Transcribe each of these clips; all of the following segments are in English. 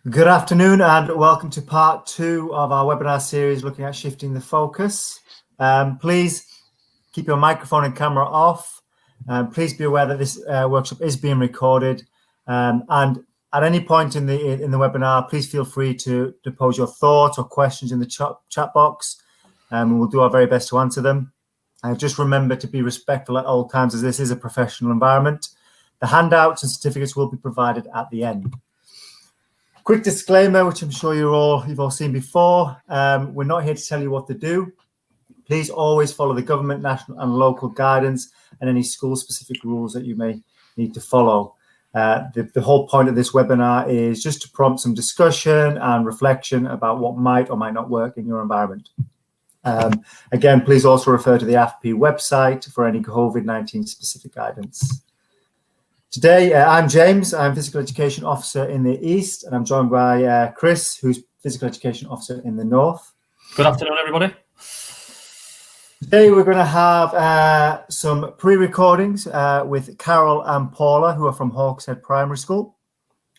Good afternoon and welcome to part 2 of our webinar series looking at shifting the focus. Please keep your microphone and camera off. Please be aware that this workshop is being recorded, and at any point in the webinar, please feel free to pose your thoughts or questions in the chat box, and we'll do our very best to answer them. Just remember to be respectful at all times, as this is a professional environment. The handouts and certificates will be provided at the end. Quick disclaimer, which I'm sure you've all seen before. We're not here to tell you what to do. Please always follow the government, national and local guidance and any school-specific rules that you may need to follow. The whole point of this webinar is just to prompt some discussion and reflection about what might or might not work in your environment. Again, please also refer to the AFP website for any COVID-19 specific guidance. Today, I'm James. I'm Physical Education Officer in the East, and I'm joined by Chris, who's Physical Education Officer in the North. Good afternoon, everybody. Today, we're going to have some pre-recordings with Carol and Paula, who are from Hawkshead Primary School.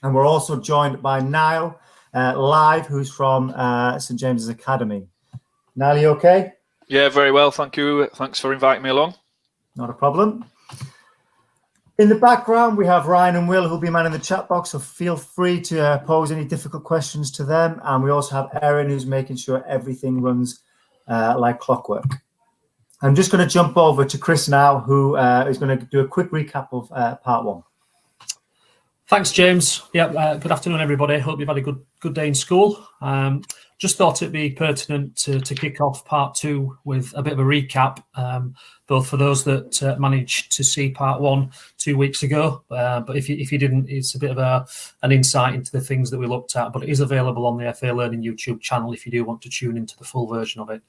And we're also joined by Niall, live, who's from St James's Academy. Niall, you okay? Yeah, very well, thank you. Thanks for inviting me along. Not a problem. In the background, we have Ryan and Will, who'll be manning the chat box, so feel free to pose any difficult questions to them. And we also have Erin, who's making sure everything runs like clockwork. I'm just going to jump over to Chris now, who is going to do a quick recap of part 1. Thanks, James. Yeah, good afternoon, everybody. Hope you've had a good day in school. Just thought it'd be pertinent to kick off part 2 with a bit of a recap, both for those that managed to see part 1 2 weeks ago. But if you didn't, it's a bit of an insight into the things that we looked at. But it is available on the FA Learning YouTube channel if you do want to tune into the full version of it.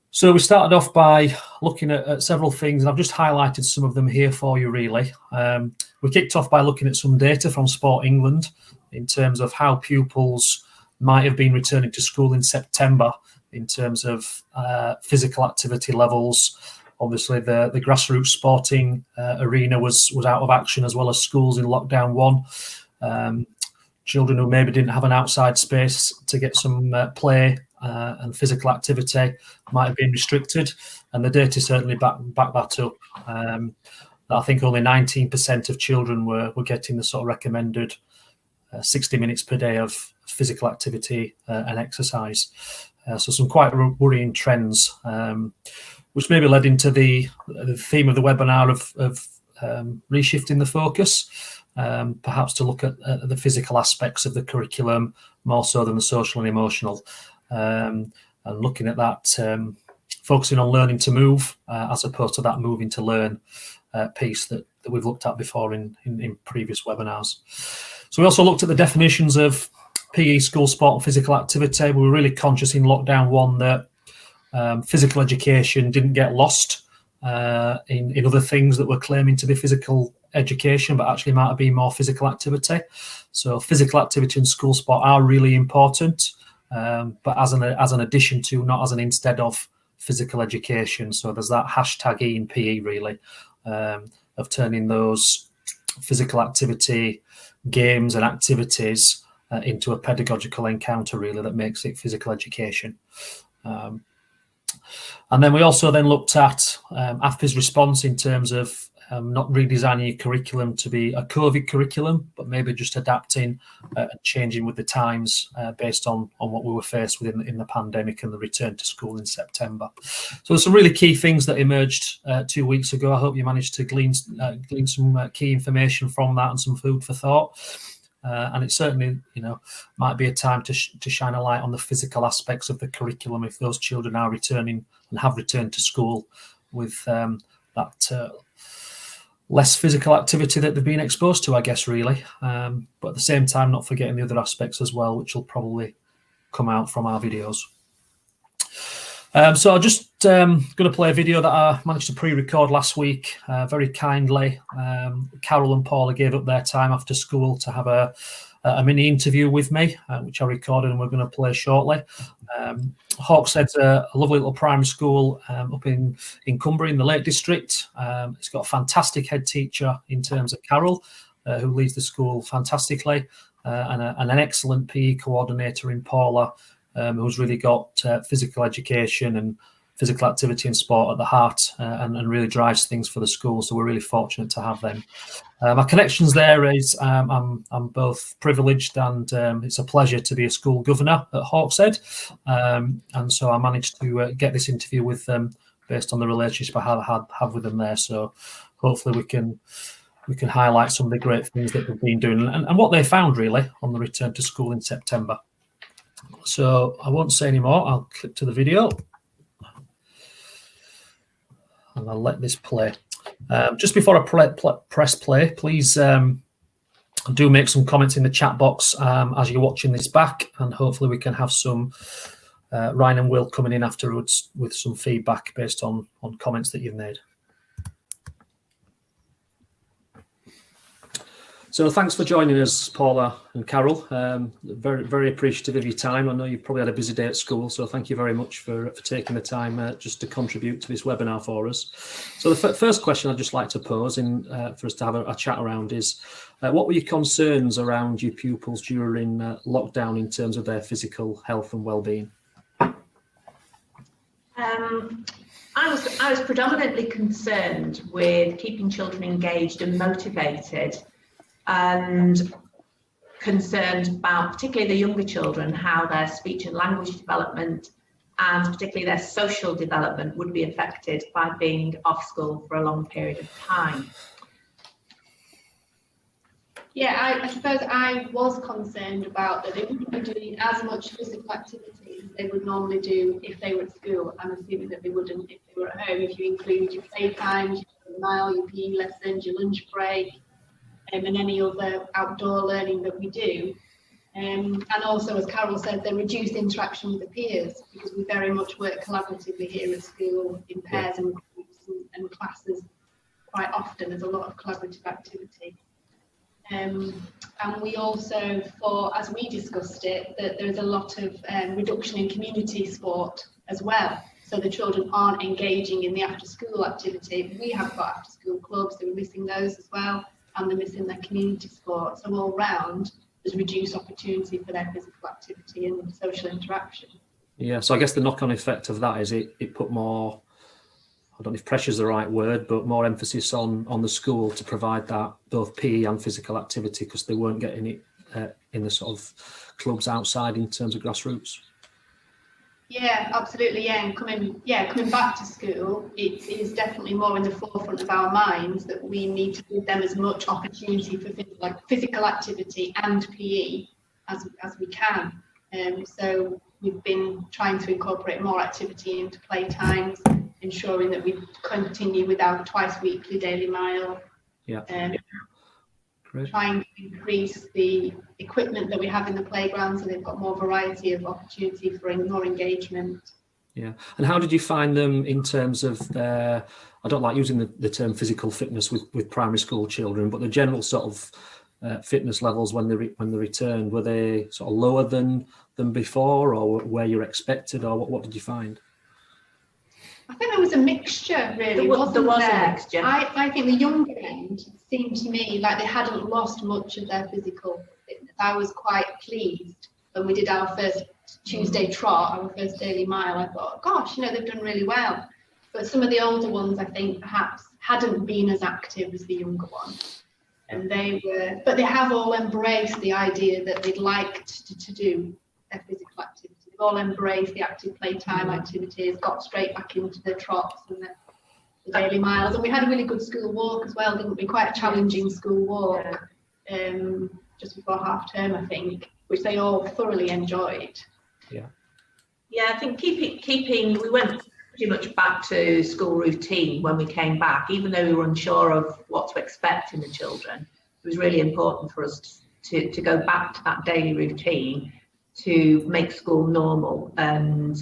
So we started off by looking at several things, and I've just highlighted some of them here for you, really. We kicked off by looking at some data from Sport England in terms of how pupils might have been returning to school in September in terms of physical activity levels. Obviously, the grassroots sporting arena was out of action, as well as schools in lockdown 1. Children who maybe didn't have an outside space to get some play and physical activity might have been restricted, and the data certainly back that up. I think only 19% of children were getting the sort of recommended 60 minutes per day of physical activity and exercise. So some quite worrying trends, which maybe led into the theme of the webinar of reshifting the focus, perhaps to look at the physical aspects of the curriculum more so than the social and emotional, and looking at that, focusing on learning to move as opposed to that moving to learn piece that we've looked at before in previous webinars. So we also looked at the definitions of PE, school sport and physical activity. We were really conscious in lockdown 1 that physical education didn't get lost in other things that were claiming to be physical education, but actually might have been more physical activity. So physical activity and school sport are really important, but as an addition to, not as an instead of, physical education. So there's that hashtag E in PE, really, of turning those physical activity games and activities into a pedagogical encounter, really, that makes it physical education. And then we also then looked at AFP's response in terms of not redesigning your curriculum to be a COVID curriculum, but maybe just adapting and changing with the times based on what we were faced with in the pandemic and the return to school in September. So there's some really key things that emerged 2 weeks ago. I hope you managed to glean some key information from that and some food for thought. And it certainly, might be a time to shine a light on the physical aspects of the curriculum if those children are returning and have returned to school with that less physical activity that they've been exposed to, I guess, really. But at the same time, not forgetting the other aspects as well, which will probably come out from our videos. So I'm just going to play a video that I managed to pre-record last week. Very kindly, Carol and Paula gave up their time after school to have a mini interview with me, which I recorded and we're going to play shortly. Hawkshead's a lovely little primary school up in Cumbria in the Lake District. It's got a fantastic head teacher in terms of Carol, who leads the school fantastically. and an excellent PE coordinator in Paula, who's really got physical education and physical activity and sport at the heart, and really drives things for the school. So we're really fortunate to have them. My connections there is I'm both privileged and it's a pleasure to be a school governor at Hawkshead, and so I managed to get this interview with them based on the relationship I have with them there. So hopefully we can highlight some of the great things that they've been doing and what they found really on the return to school in September. So I won't say any more. I'll click to the video and I'll let this play. Just before I press play, please do make some comments in the chat box as you're watching this back, and hopefully we can have some Ryan and Will coming in afterwards with some feedback based on comments that you've made. So thanks for joining us, Paula and Carol. Very, very appreciative of your time. I know you've probably had a busy day at school, so thank you very much for taking the time just to contribute to this webinar for us. So the first question I'd just like to pose for us to have a chat around is, what were your concerns around your pupils during lockdown in terms of their physical health and well-being? I was predominantly concerned with keeping children engaged and motivated, and concerned about particularly the younger children, how their speech and language development and particularly their social development would be affected by being off school for a long period of time. Yeah, I suppose I was concerned about that they wouldn't be doing as much physical activity as they would normally do if they were at school. I'm assuming that they wouldn't if they were at home, if you include your playtimes, your mile, your PE lessons, your lunch break, and any other outdoor learning that we do. And also, as Carol said, the reduced interaction with the peers, because we very much work collaboratively here at school in pairs and groups and classes quite often. There's a lot of collaborative activity. And we also, as we discussed it, that there's a lot of reduction in community sport as well. So the children aren't engaging in the after-school activity. We have got after-school clubs, so we're missing those as well, and they're missing their community sport. So all round, there's reduced opportunity for their physical activity and social interaction. Yeah, so I guess the knock-on effect of that is it put more, I don't know if pressure is the right word, but more emphasis on the school to provide that both PE and physical activity, because they weren't getting it in the sort of clubs outside in terms of grassroots. Yeah, absolutely. Yeah, and coming back to school, it is definitely more in the forefront of our minds that we need to give them as much opportunity for physical activity and PE as we can. So we've been trying to incorporate more activity into playtimes, ensuring that we continue with our twice weekly daily mile. Yeah. Trying to increase the equipment that we have in the playground, so they've got more variety of opportunity for more engagement. Yeah. And how did you find them in terms of their, I don't like using the term physical fitness with primary school children, but the general sort of fitness levels when they returned, were they sort of lower than before, or where you're expected, or what did you find? I think there was a mixture, really. There was a mixture. I think the younger end seemed to me like they hadn't lost much of their physical fitness. I was quite pleased when we did our first Tuesday trot, our first daily mile. I thought, gosh, they've done really well. But some of the older ones, I think, perhaps hadn't been as active as the younger ones. And but they have all embraced the idea that they'd liked to do their physical activity. They've all embraced the active playtime activities, got straight back into the trots and the daily miles. And we had a really good school walk as well, didn't we? Quite a challenging school walk just before half term, I think, which they all thoroughly enjoyed. Yeah, I think we went pretty much back to school routine when we came back, even though we were unsure of what to expect in the children. It was really important for us to go back to that daily routine, to make school normal and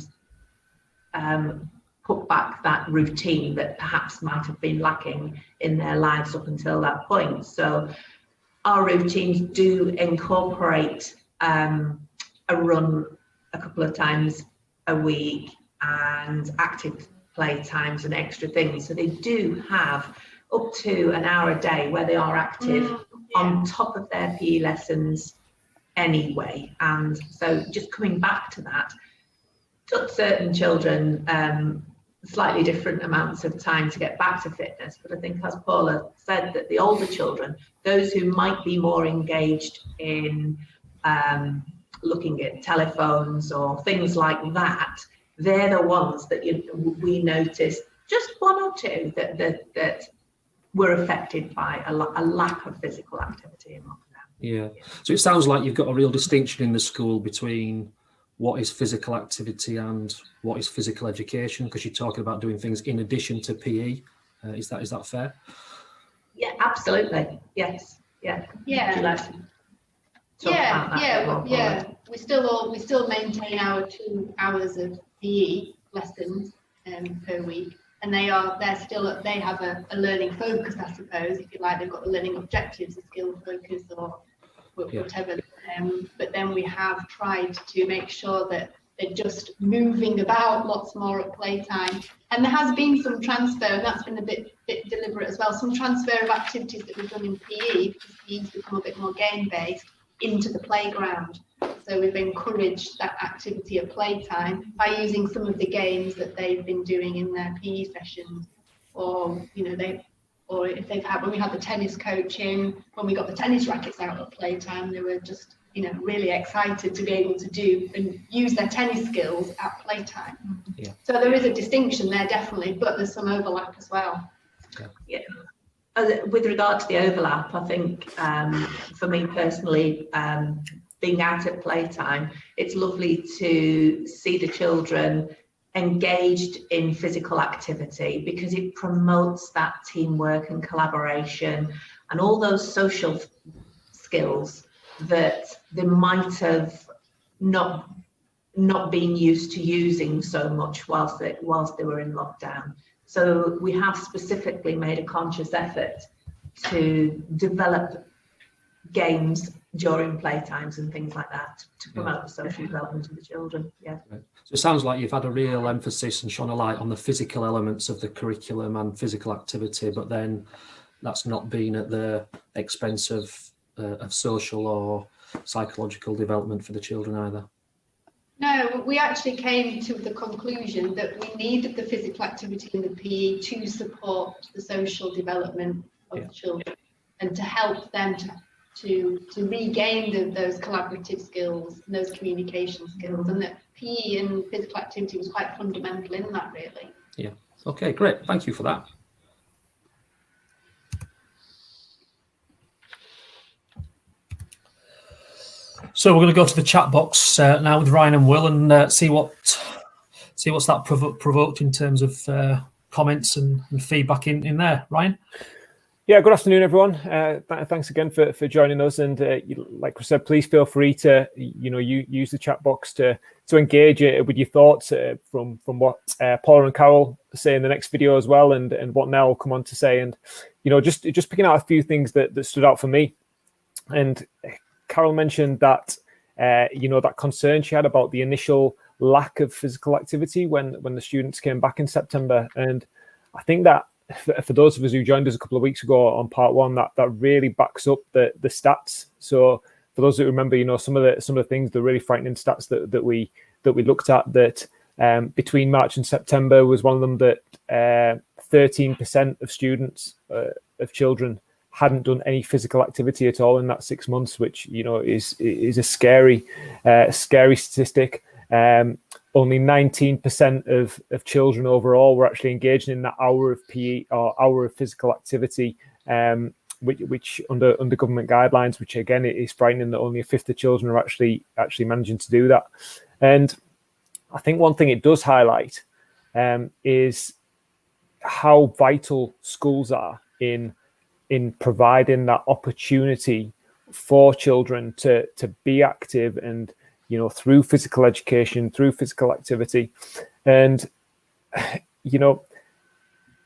put back that routine that perhaps might have been lacking in their lives up until that point. So our routines do incorporate a run a couple of times a week and active play times and extra things. So they do have up to an hour a day where they are active on top of their PE lessons anyway. And so just coming back to that, took certain children slightly different amounts of time to get back to fitness. But I think, as Paula said, that the older children, those who might be more engaged in looking at telephones or things like that, they're the ones that we noticed, just one or two, that were affected by a lack of physical activity in lockdown. Yeah. So it sounds like you've got a real distinction in the school between what is physical activity and what is physical education, because you're talking about doing things in addition to PE. Is that fair? Yeah, absolutely. Yes. Yeah. Yeah. We still maintain our 2 hours of PE lessons per week, and they have a learning focus, I suppose, if you like. They've got the learning objectives, a skill focus, or whatever. But then we have tried to make sure that they're just moving about lots more at playtime. And there has been some transfer, and that's been a bit deliberate as well, some transfer of activities that we've done in PE, because PE's become a bit more game-based, into the playground. So we've encouraged that activity at playtime by using some of the games that they've been doing in their PE sessions, or if they've had, when we had the tennis coaching, when we got the tennis rackets out at playtime, they were just really excited to be able to do and use their tennis skills at playtime. Yeah. So there is a distinction there, definitely, but there's some overlap as well. Yeah. With regard to the overlap, I think for me personally, being out at playtime, it's lovely to see the children engaged in physical activity, because it promotes that teamwork and collaboration and all those social skills that they might have not been used to using so much whilst they were in lockdown. So we have specifically made a conscious effort to develop games during playtimes and things like that to promote the social development of the children. Yeah. Right. So it sounds like you've had a real emphasis and shone a light on the physical elements of the curriculum and physical activity, but then that's not been at the expense of social or psychological development for the children either. No, we actually came to the conclusion that we needed the physical activity in the PE to support the social development of the children and to help them to regain those collaborative skills and those communication skills, and that PE and physical activity was quite fundamental in that, really. Yeah. Okay, great. Thank you for that. So we're going to go to the chat box now with Ryan and Will and see what's that provoked in terms of comments and feedback in there. Ryan? Yeah, good afternoon, everyone. Thanks again for joining us. And like we said, please feel free to use the chat box to engage with your thoughts from what Paula and Carol say in the next video as well, and what Nell will come on to say. And just picking out a few things that stood out for me. And Carol mentioned that that concern she had about the initial lack of physical activity when the students came back in September. And I think that for those of us who joined us a couple of weeks ago on part one, that really backs up the stats. So for those that remember, some of the things, the really frightening stats that we looked at, that between March and September was one of them, that 13% of students, of children, hadn't done any physical activity at all in that 6 months, which is a scary statistic. Only 19% of children overall were actually engaged in that hour of PE or hour of physical activity, which under government guidelines, which again is frightening that only a fifth of children are actually managing to do that. And I think one thing it does highlight is how vital schools are in providing that opportunity for children to be active and through physical education, through physical activity. And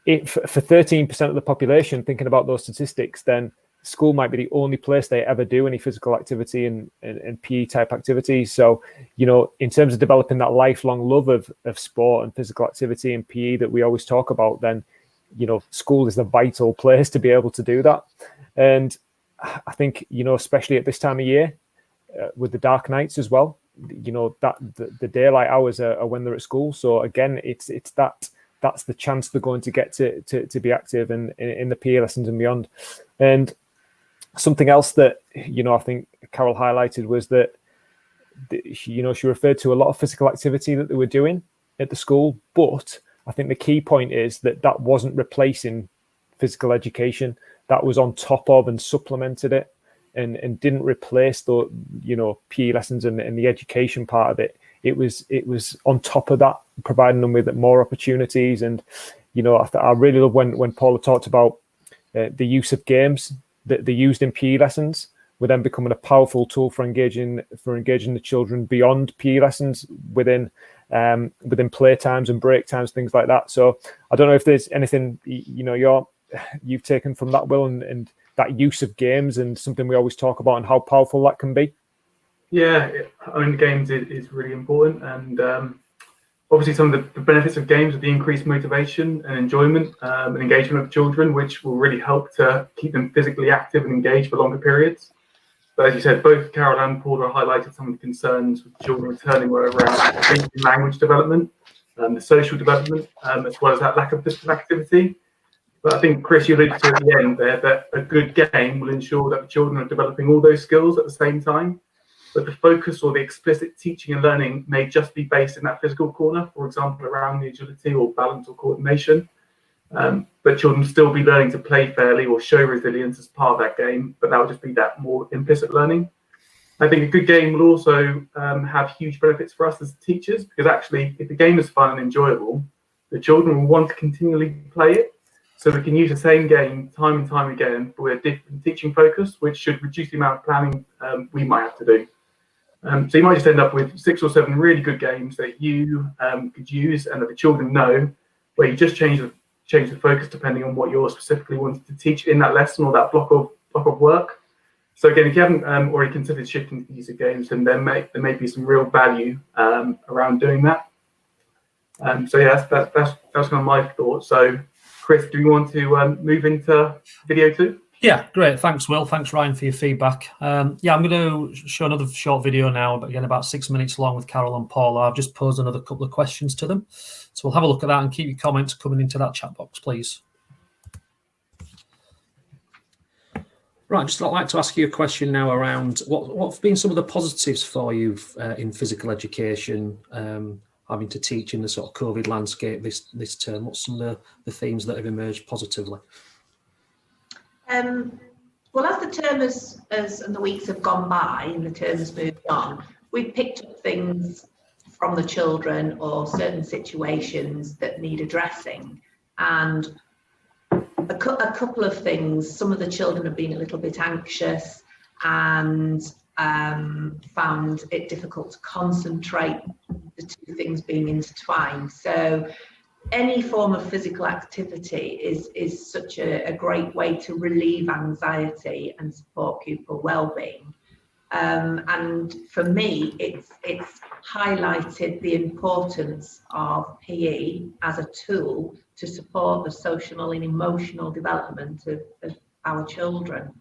if for 13% of the population, thinking about those statistics, then school might be the only place they ever do any physical activity and PE type activities. So in terms of developing that lifelong love of sport and physical activity and PE that we always talk about, then school is the vital place to be able to do that. And I think especially at this time of year, with the dark nights as well. You know, that the daylight hours are when they're at school. So again, it's that's the chance they're going to get to be active in the PE lessons and beyond. And something else that, you know, I think Carol highlighted was that, you know, she referred to a lot of physical activity that they were doing at the school, but I think the key point is that wasn't replacing physical education. That was on top of and supplemented it, and didn't replace the, you know, PE lessons and the education part of it. It was on top of that, providing them with more opportunities. And, you know, I really love when Paula talked about the use of games that they used in PE lessons, with them becoming a powerful tool for engaging the children beyond PE lessons within play times and break times, things like that. So I don't know if there's anything, you know, you've taken from that, Will, and that use of games, and something we always talk about and how powerful that can be. Yeah, I mean, games is really important, and obviously some of the benefits of games are the increased motivation and enjoyment and engagement of children, which will really help to keep them physically active and engaged for longer periods. But as you said, both Carol and Paula highlighted some of the concerns with children returning were around speech and language development, the social development, as well as that lack of physical activity. But I think, Chris, you alluded to at the end there that a good game will ensure that the children are developing all those skills at the same time. But the focus or the explicit teaching and learning may just be based in that physical corner, for example, around the agility or balance or coordination. But children still be learning to play fairly or show resilience as part of that game, but that will just be that more implicit learning. I think a good game will also have huge benefits for us as teachers, because actually, if the game is fun and enjoyable, the children will want to continually play it. So we can use the same game time and time again, but with a different teaching focus, which should reduce the amount of planning we might have to do. So you might just end up with 6 or 7 really good games that you could use and that the children know, where you just change the focus depending on what you're specifically wanting to teach in that lesson or that block of work. So again, if you haven't already considered shifting to the use of games, then there may be some real value around doing that. So yeah, that's kind of my thoughts. So Chris, do you want to move into video 2? Yeah, great. Thanks, Will. Thanks, Ryan, for your feedback. Yeah, I'm going to show another short video now, but again, about 6 minutes long with Carol and Paula. I've just posed another couple of questions to them. So we'll have a look at that and keep your comments coming into that chat box, please. Right, I'd just like to ask you a question now around what have been some of the positives for you in physical education, having to teach in the sort of COVID landscape this term. What's some of the themes that have emerged positively? Well, as the term and the weeks have gone by and the term has moved on, we've picked up things from the children or certain situations that need addressing. And a couple of things, some of the children have been a little bit anxious and found it difficult to concentrate, the two things being intertwined. So any form of physical activity is such a great way to relieve anxiety and support pupil well-being. And for me, it's highlighted the importance of PE as a tool to support the social and emotional development of our children.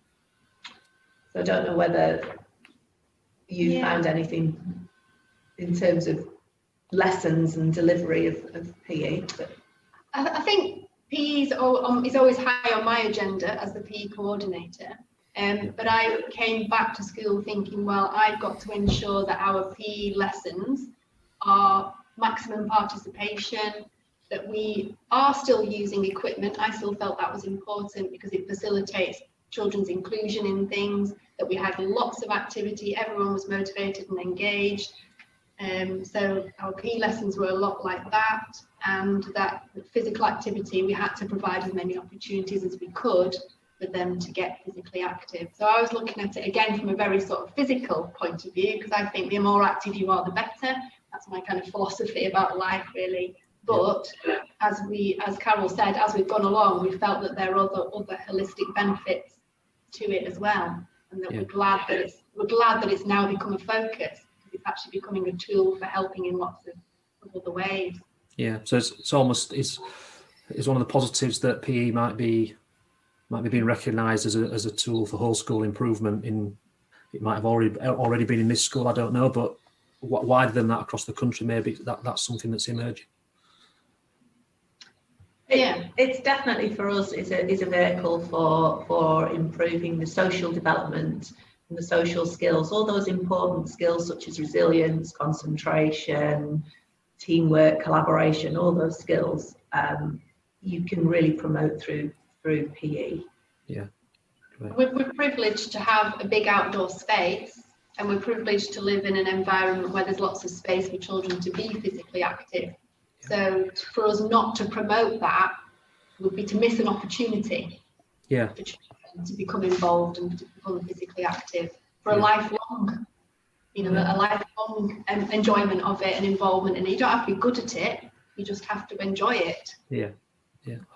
So I don't know whether you found anything in terms of lessons and delivery of PE. But I think PE is always high on my agenda as the PE coordinator. But I came back to school thinking, well, I've got to ensure that our PE lessons are maximum participation, that we are still using equipment. I still felt that was important because it facilitates children's inclusion in things, that we had lots of activity, everyone was motivated and engaged. So our PE lessons were a lot like that, and that physical activity, we had to provide as many opportunities as we could for them to get physically active. So I was looking at it again from a very sort of physical point of view, because I think the more active you are, the better. That's my kind of philosophy about life, really. But as Carol said, as we've gone along, we felt that there are other holistic benefits to it as well, and that we're glad that it's now become a focus. It's actually becoming a tool for helping in lots of other ways. Yeah, so it's almost is one of the positives that PE might be being recognised as a tool for whole school improvement in it might have already been in this school, I don't know, but wider than that across the country, maybe that's something that's emerging. Yeah, it's definitely for us is a vehicle for improving the social development and the social skills, all those important skills such as resilience, concentration, teamwork, collaboration, all those skills you can really promote through PE. Yeah. Right. We're privileged to have a big outdoor space, and we're privileged to live in an environment where there's lots of space for children to be physically active. So for us not to promote that would be to miss an opportunity for children to become involved and to become physically active for a lifelong, a lifelong enjoyment of it and involvement. And you don't have to be good at it, you just have to enjoy it. Yeah,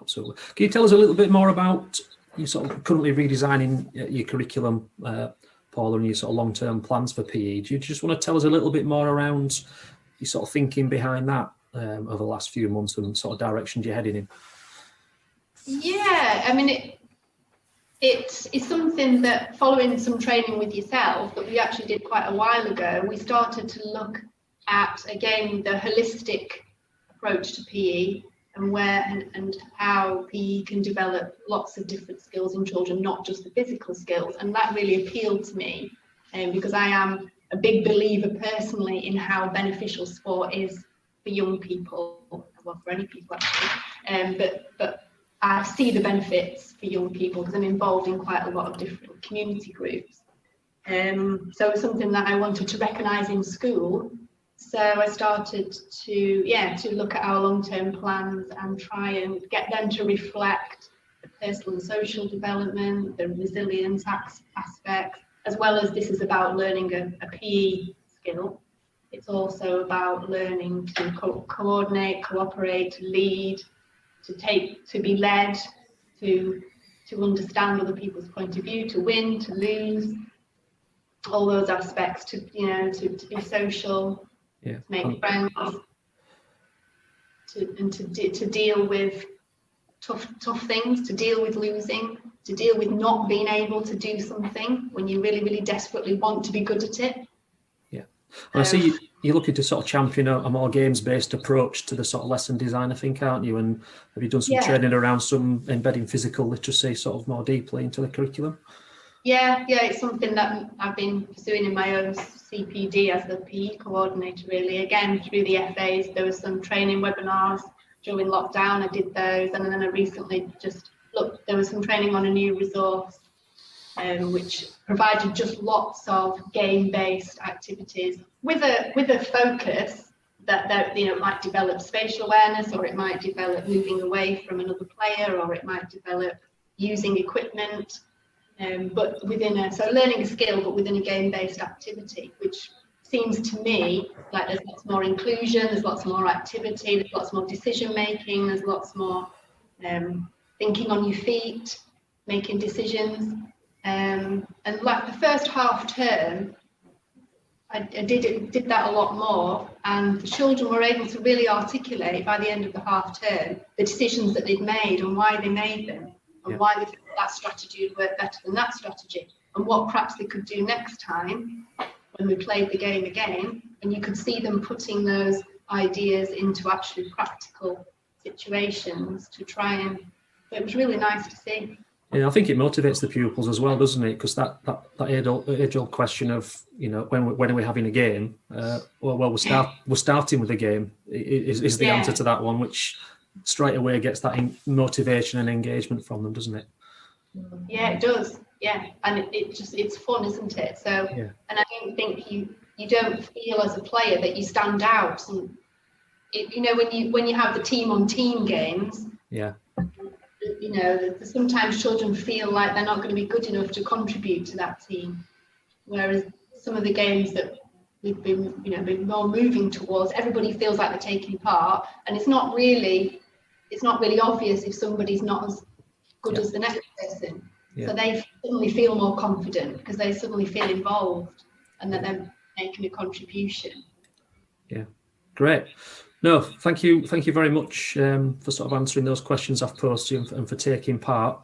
absolutely. Can you tell us a little bit more about you sort of currently redesigning your curriculum, Paula, and your sort of long-term plans for PE? Do you just want to tell us a little bit more around your sort of thinking behind that over the last few months and sort of directions you're heading in? Yeah, I mean, it's something that, following some training with yourself that we actually did quite a while ago, we started to look at, again, the holistic approach to PE and where and how PE can develop lots of different skills in children, not just the physical skills. And that really appealed to me because I am a big believer personally in how beneficial sport is for young people, well, for any people actually, but I see the benefits for young people because I'm involved in quite a lot of different community groups. So it's something that I wanted to recognise in school. So I started to look at our long-term plans and try and get them to reflect the personal and social development, the resilience aspects, as well as this is about learning a PE skill. It's also about learning to coordinate, cooperate, to lead, to be led, to understand other people's point of view, to win, to lose, all those aspects, to be social, to make friends, to deal with tough things, to deal with losing, to deal with not being able to do something when you really, really desperately want to be good at it. Yeah, and I see you're looking to sort of champion a more games-based approach to the sort of lesson design, I think, aren't you? And have you done some training around some embedding physical literacy sort of more deeply into the curriculum? Yeah, it's something that I've been pursuing in my own CPD as the PE coordinator, really. Again, through the FAs, there was some training webinars during lockdown. I did those, and then I recently there was some training on a new resource, which provided just lots of game-based activities with a focus that it might develop spatial awareness, or it might develop moving away from another player, or it might develop using equipment. But learning a skill, but within a game-based activity, which seems to me like there's lots more inclusion, there's lots more activity, there's lots more decision-making, there's lots more thinking on your feet, making decisions. And like the first half term, I did that a lot more, and the children were able to really articulate by the end of the half term the decisions that they'd made and why they made them. And why they thought that strategy would work better than that strategy, and what perhaps they could do next time when we played the game again. And you could see them putting those ideas into actually practical situations to try and. It was really nice to see. Yeah, I think it motivates the pupils as well, doesn't it? Because that age-old question of when are we having a game? We're starting with a game is the answer to that one, which straight away gets that motivation and engagement from them, doesn't it? Yeah, it does. Yeah, and it's fun, isn't it? So, and I don't think you don't feel as a player that you stand out. And when you have the team-on-team games, sometimes children feel like they're not going to be good enough to contribute to that team. Whereas some of the games that we've been more moving towards, everybody feels like they're taking part, and it's not really obvious if somebody's not as good as the next person. So they suddenly feel more confident because they suddenly feel involved and that they're making a contribution. Yeah, great. No, thank you very much for sort of answering those questions I've posed to you and for taking part.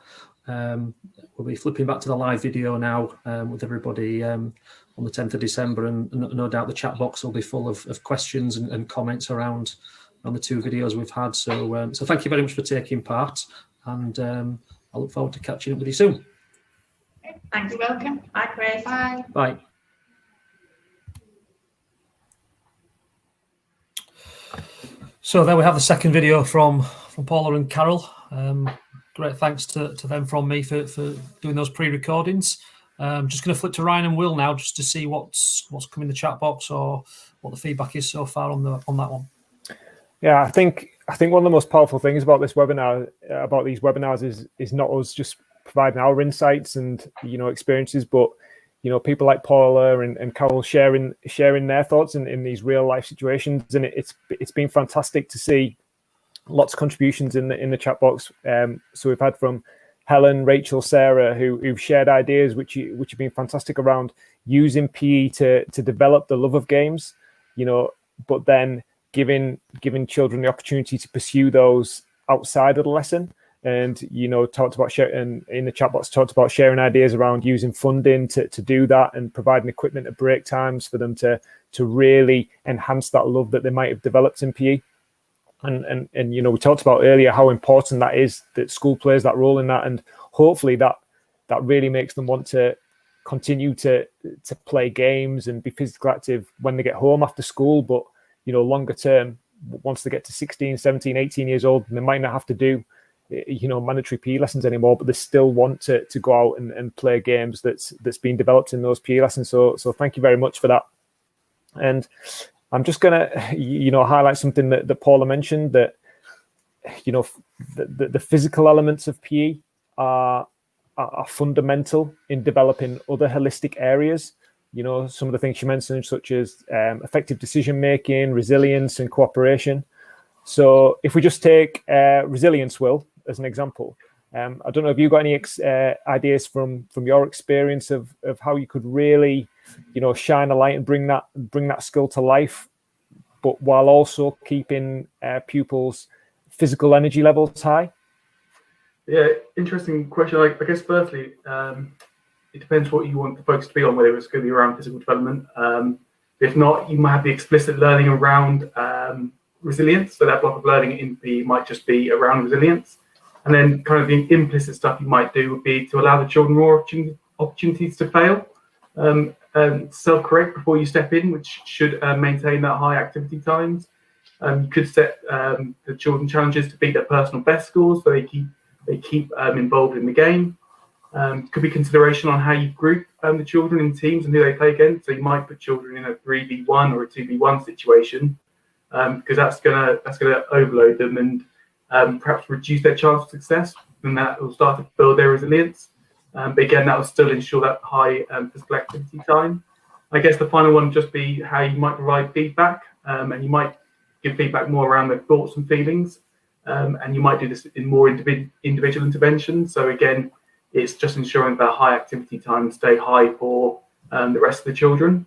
We'll be flipping back to the live video now with everybody on the 10th of December, and no doubt the chat box will be full of questions and comments around on the 2 videos we've had. So thank you very much for taking part, and I look forward to catching up with you soon. Thanks. You're welcome. Bye, Chris. Bye. Bye. So there we have the second video from Paula and Carol. Great thanks to them from me for doing those pre-recordings. Just going to flip to Ryan and Will now, just to see what's come in the chat box or what the feedback is so far on that one. Yeah, I think one of the most powerful things about this webinar, about these webinars, is not us just providing our insights and experiences, but people like Paula and Carol sharing their thoughts in these real life situations, and it's been fantastic to see lots of contributions in the chat box. So we've had from Helen, Rachel, Sarah, who've shared ideas which have been fantastic around using PE to develop the love of games, but then giving children the opportunity to pursue those outside of the lesson. And talked about sharing in the chat box, talked about sharing ideas around using funding to do that, and providing equipment at break times for them to really enhance that love that they might have developed in PE. And we talked about earlier how important that is, that school plays that role in that, and hopefully that really makes them want to continue to play games and be physically active when they get home after school. But longer term, once they get to 16, 17, 18 years old, they might not have to do mandatory PE lessons anymore, but they still want to go out and play games that's been developed in those PE lessons. So thank you very much for that. And I'm just going to, highlight something that Paula mentioned, that, the physical elements of PE are fundamental in developing other holistic areas. Some of the things she mentioned, such as effective decision-making, resilience, and cooperation. So if we just take resilience, Will, as an example, I don't know if you've got any ideas from your experience of how you could really, shine a light and bring that skill to life, but while also keeping pupils' physical energy levels high. Yeah, interesting question. I guess firstly, it depends what you want the focus to be on, whether it's going to be around physical development. If not, you might have the explicit learning around resilience. So that block of learning in PE might just be around resilience. And then kind of the implicit stuff you might do would be to allow the children more opportunities to fail, self-correct before you step in, which should maintain that high activity times. You could set the children challenges to beat their personal best scores, so they keep involved in the game. Could be consideration on how you group the children in teams and who they play against. So you might put children in a 3v1 or a 2v1 situation, because that's gonna overload them and perhaps reduce their chance of success, and that will start to build their resilience. But again, that will still ensure that high physical activity time. I guess the final one would just be how you might provide feedback, and you might give feedback more around their thoughts and feelings, and you might do this in more individual interventions. So again, it's just ensuring that high activity times stay high for the rest of the children.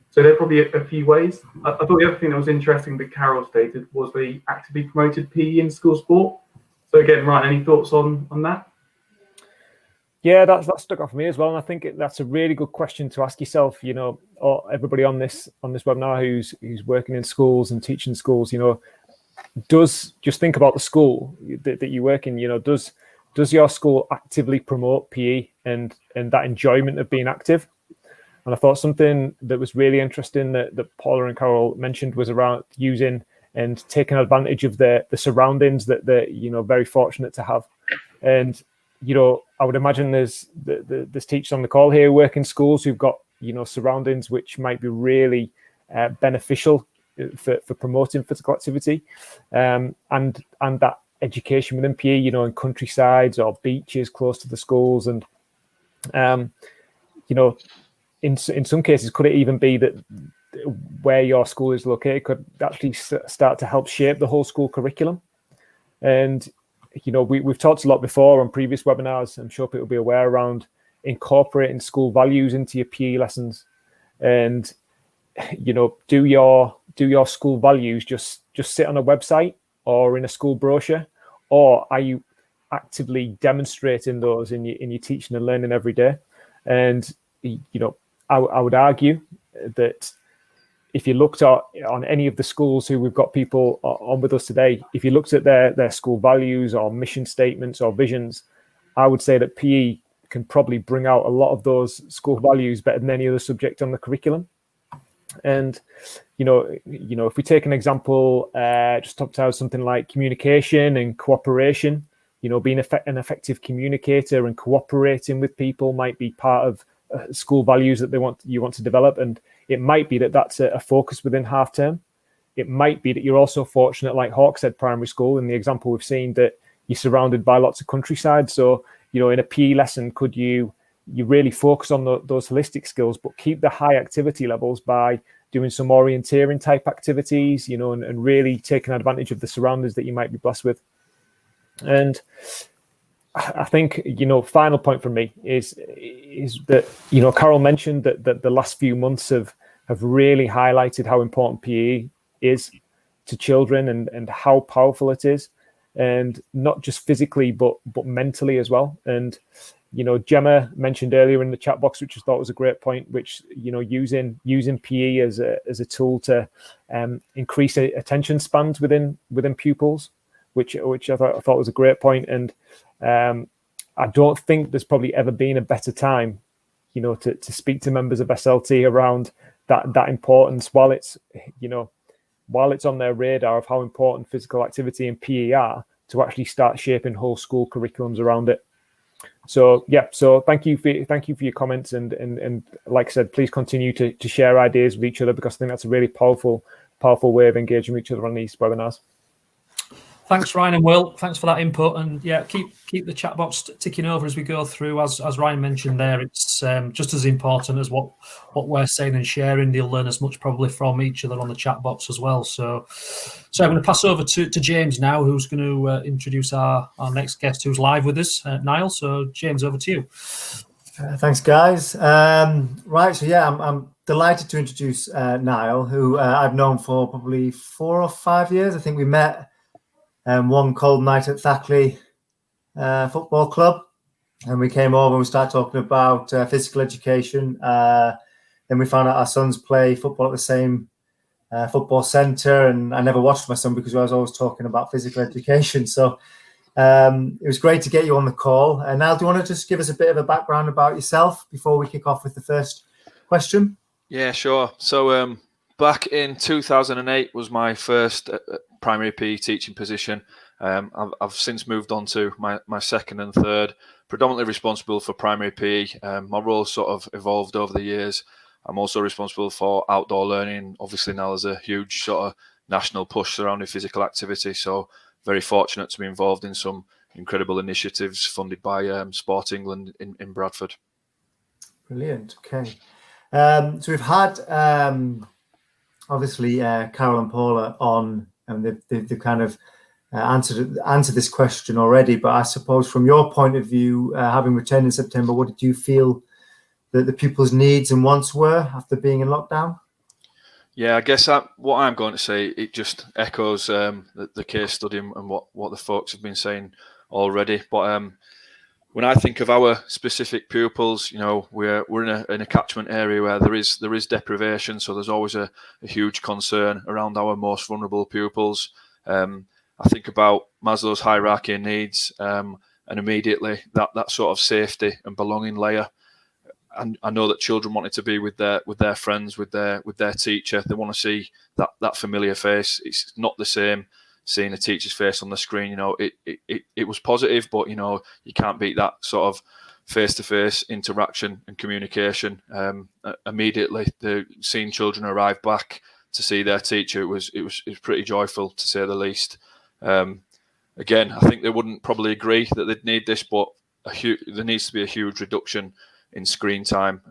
So there are probably a few ways. I thought the other thing that was interesting that Carol stated was the actively promoted PE in school sport. So again, Ryan, any thoughts on that? Yeah, that stuck out for me as well, and I think that's a really good question to ask yourself. Or everybody on this webinar who's working in schools and teaching schools. Does just think about the school that you work in. Does your school actively promote PE and that enjoyment of being active? And I thought something that was really interesting that Paula and Carol mentioned was around using and taking advantage of the surroundings that they're very fortunate to have. And I would imagine there's teachers on the call here who work in schools who've got surroundings which might be really beneficial for promoting physical activity, and that education within PE, in countrysides or beaches close to the schools, and in some cases, could it even be that where your school is located could actually start to help shape the whole school curriculum? And we've talked a lot before on previous webinars. I'm sure people will be aware around incorporating school values into your PE lessons. And do your school values just sit on a website or in a school brochure, or are you actively demonstrating those in your teaching and learning every day. And I would argue that if you looked at on any of the schools who we've got people on with us today, if you looked at their school values or mission statements or visions, I would say that PE can probably bring out a lot of those school values better than any other subject on the curriculum. And if we take an example, just top out something like communication and cooperation, being an effective communicator and cooperating with people might be part of school values that you want to develop. And it might be that that's a focus within half term. It might be that you're also fortunate, like Hawkshead Primary School, in the example we've seen, that you're surrounded by lots of countryside. So, in a PE lesson, could you really focus on those holistic skills, but keep the high activity levels by doing some orienteering type activities, and really taking advantage of the surroundings that you might be blessed with. And I think, final point from me is that, Carol mentioned that the last few months have really highlighted how important PE is to children and how powerful it is, and not just physically, but mentally as well. And, Gemma mentioned earlier in the chat box, which I thought was a great point, which, using PE as a tool to increase attention spans within pupils, which I thought was a great point. And I don't think there's probably ever been a better time, to speak to members of SLT around that importance, while it's on their radar of how important physical activity and PE are, to actually start shaping whole school curriculums around it. So thank you for your comments, and like I said, please continue to share ideas with each other, because I think that's a really powerful way of engaging with each other on these webinars. Thanks, Ryan and Will. Thanks for that input, and keep the chat box ticking over as we go through. As Ryan mentioned there, it's just as important as what we're saying and sharing. You'll learn as much probably from each other on the chat box as well. So I'm going to pass over to James now, who's going to introduce our next guest, who's live with us, Niall. So James, over to you. Thanks, guys. Right, so I'm delighted to introduce Niall, who I've known for probably 4 or 5 years. I think we met one cold night at Thackley Football Club, and we came over and we started talking about physical education. Then we found out our sons play football at the same football centre, and I never watched my son because I was always talking about physical education. So it was great to get you on the call. And Niall, do you want to just give us a bit of a background about yourself before we kick off with the first question? Yeah, sure. So back in 2008 was my first primary PE teaching position. I've since moved on to my second and third, predominantly responsible for primary PE. My role sort of evolved over the years. I'm also responsible for outdoor learning. Obviously now there's a huge sort of national push surrounding physical activity. So very fortunate to be involved in some incredible initiatives funded by Sport England in Bradford. Brilliant. Okay. So we've had obviously Carol and Paula on, and they've kind of answered this question already. But I suppose from your point of view, having returned in September, what did you feel that the pupils' needs and wants were after being in lockdown? Yeah, I guess what I'm going to say, it just echoes the case study and what the folks have been saying already. But when I think of our specific pupils, we're in a catchment area where there is deprivation, so there's always a huge concern around our most vulnerable pupils. I think about Maslow's hierarchy of needs, and immediately that sort of safety and belonging layer. And I know that children wanted to be with their friends, with their teacher. They want to see that familiar face. It's not the same seeing a teacher's face on the screen. It was positive, but you can't beat that sort of face-to-face interaction and communication. Immediately, seeing children arrive back to see their teacher, it was pretty joyful, to say the least. Again, I think they wouldn't probably agree that they'd need this, but there needs to be a huge reduction in screen time.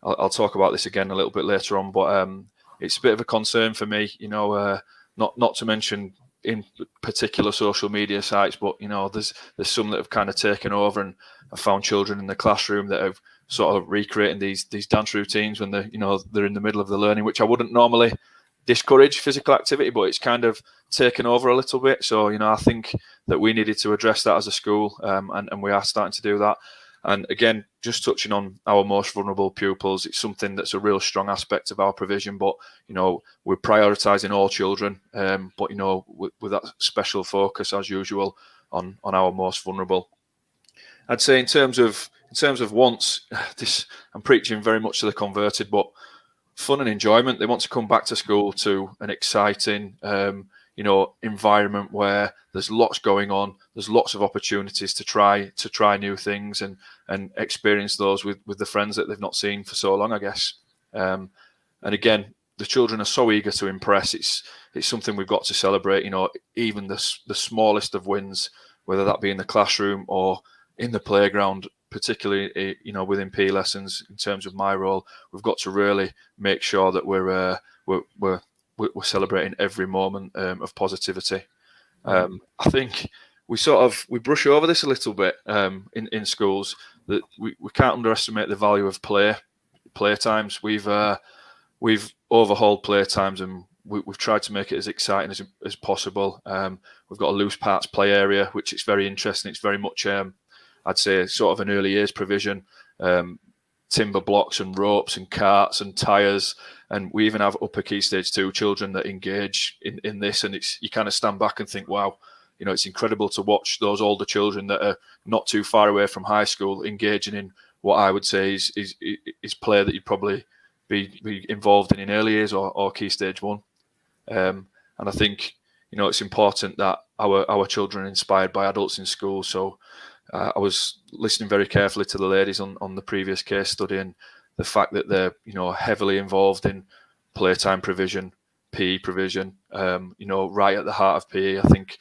I'll talk about this again a little bit later on, but it's a bit of a concern for me. Not to mention in particular social media sites, but there's some that have kind of taken over, and I found children in the classroom that have sort of recreating these dance routines when they're in the middle of the learning, which I wouldn't normally discourage physical activity, but it's kind of taken over a little bit. So, I think that we needed to address that as a school, and we are starting to do that. And again, just touching on our most vulnerable pupils, it's something that's a real strong aspect of our provision. But, we're prioritising all children, but, with that special focus, as usual, on our most vulnerable. I'd say in terms of wants, I'm preaching very much to the converted, but fun and enjoyment. They want to come back to school to an exciting, environment where there's lots going on. There's lots of opportunities to try new things and experience those with the friends that they've not seen for so long, I guess. And again, the children are so eager to impress. It's something we've got to celebrate. Even the smallest of wins, whether that be in the classroom or in the playground, particularly within PE lessons. In terms of my role, we've got to really make sure that we're celebrating every moment of positivity. I think we brush over this a little bit in schools, that we can't underestimate the value of play times. We've overhauled play times, and we've tried to make it as exciting as possible. We've got a loose parts play area, which is very interesting. It's very much I'd say sort of an early years provision, timber blocks and ropes and carts and tyres. And we even have upper key stage 2 children that engage in this. And you kind of stand back and think, wow, it's incredible to watch those older children that are not too far away from high school engaging in what I would say is play that you'd probably be involved in early years or key stage 1. And I think, it's important that our children are inspired by adults in school. So I was listening very carefully to the ladies on the previous case study, and the fact that they're heavily involved in playtime provision, PE provision, right at the heart of PE. I think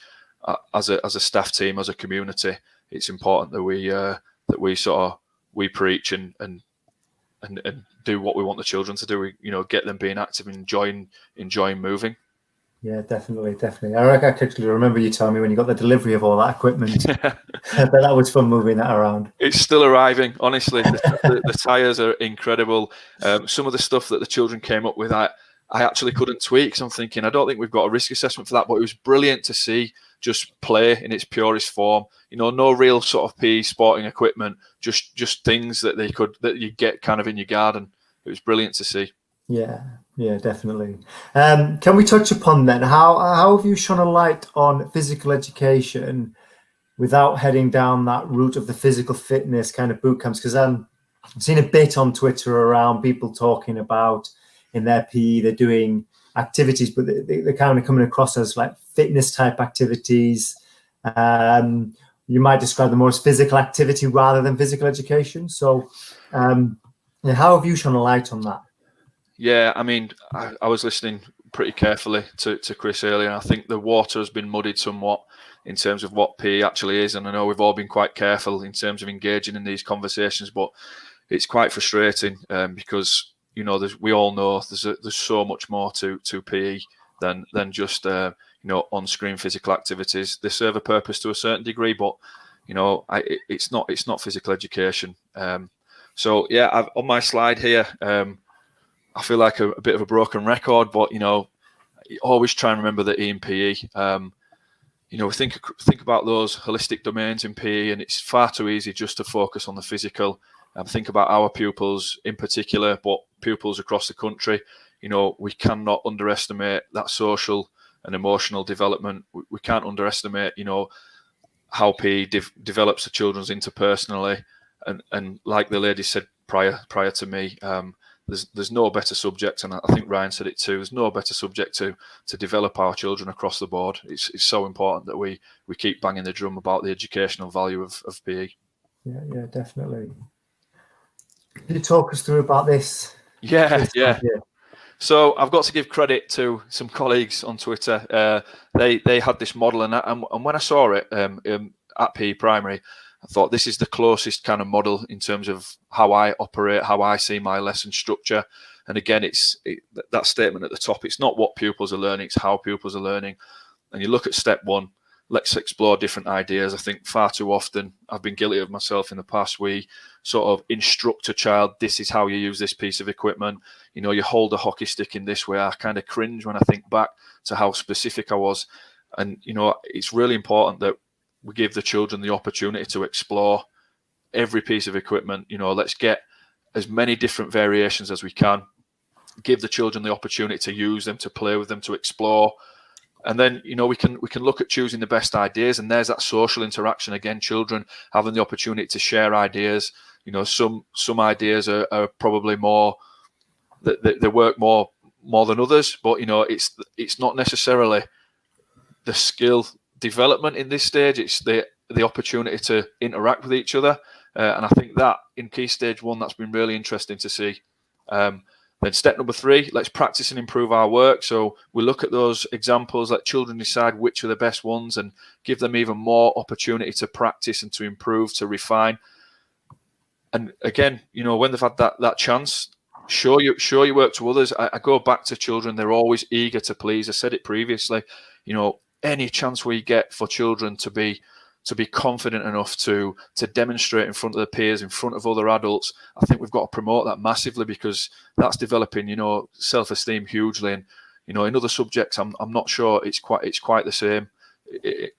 as a staff team, as a community, it's important that we preach and do what we want the children to do. We, get them being active and enjoying moving. Yeah, definitely. I actually remember you telling me when you got the delivery of all that equipment, that was fun moving that around. It's still arriving, honestly. The tyres are incredible. Some of the stuff that the children came up with, I actually couldn't tweak. So I'm thinking, I don't think we've got a risk assessment for that, but it was brilliant to see just play in its purest form. No real sort of PE sporting equipment, just things that you get kind of in your garden. It was brilliant to see. Yeah, definitely. Can we touch upon then how have you shone a light on physical education without heading down that route of the physical fitness kind of boot camps? Because I've seen a bit on Twitter around people talking about in their PE they're doing activities, but they're kind of coming across as like fitness type activities. You might describe them more as physical activity rather than physical education. So how have you shone a light on that? Yeah, I mean, I was listening pretty carefully to Chris earlier, and I think the water has been muddied somewhat in terms of what PE actually is. And I know we've all been quite careful in terms of engaging in these conversations, but it's quite frustrating because, we all know there's so much more to PE than just, on-screen physical activities. They serve a purpose to a certain degree, but, it's not physical education. So, yeah, on my slide here, I feel like a bit of a broken record, but always try and remember that in PE, think about those holistic domains in PE, and it's far too easy just to focus on the physical. Think about our pupils in particular, but pupils across the country. We cannot underestimate that social and emotional development. We can't underestimate, how PE develops the children's interpersonally, and like the lady said prior to me. There's no better subject, and I think Ryan said it too. There's no better subject to develop our children across the board. It's so important that we keep banging the drum about the educational value of PE. Yeah, definitely. Can you talk us through about this? Yeah. So I've got to give credit to some colleagues on Twitter. They had this model, and when I saw it at PE Primary, I thought this is the closest kind of model in terms of how I operate, how I see my lesson structure. And again, that statement at the top, it's not what pupils are learning, it's how pupils are learning. And you look at step 1, let's explore different ideas. I think far too often, I've been guilty of myself in the past, we sort of instruct a child, this is how you use this piece of equipment. You know, you hold a hockey stick in this way. I kind of cringe when I think back to how specific I was. And, you know, it's really important that we give the children the opportunity to explore every piece of equipment. You know, let's get as many different variations as we can. Give the children the opportunity to use them, to play with them, to explore. And then, you know, we can look at choosing the best ideas, and there's that social interaction again. Children having the opportunity to share ideas. You know, some ideas are probably more that they work more than others, but you know, it's not necessarily the skill development in this stage. It's the opportunity to interact with each other, and I think that in Key Stage 1, that's been really interesting to see. Then step number 3, let's practice and improve our work. So we look at those examples, let children decide which are the best ones and give them even more opportunity to practice and to improve, to refine. And again, you know, when they've had that chance, show your work to others. I go back to children, they're always eager to please. I said it previously, you know, any chance we get for children to be confident enough to demonstrate in front of their peers, in front of other adults, I think we've got to promote that massively, because that's developing, you know, self-esteem hugely. And, you know, in other subjects, I'm not sure it's quite the same,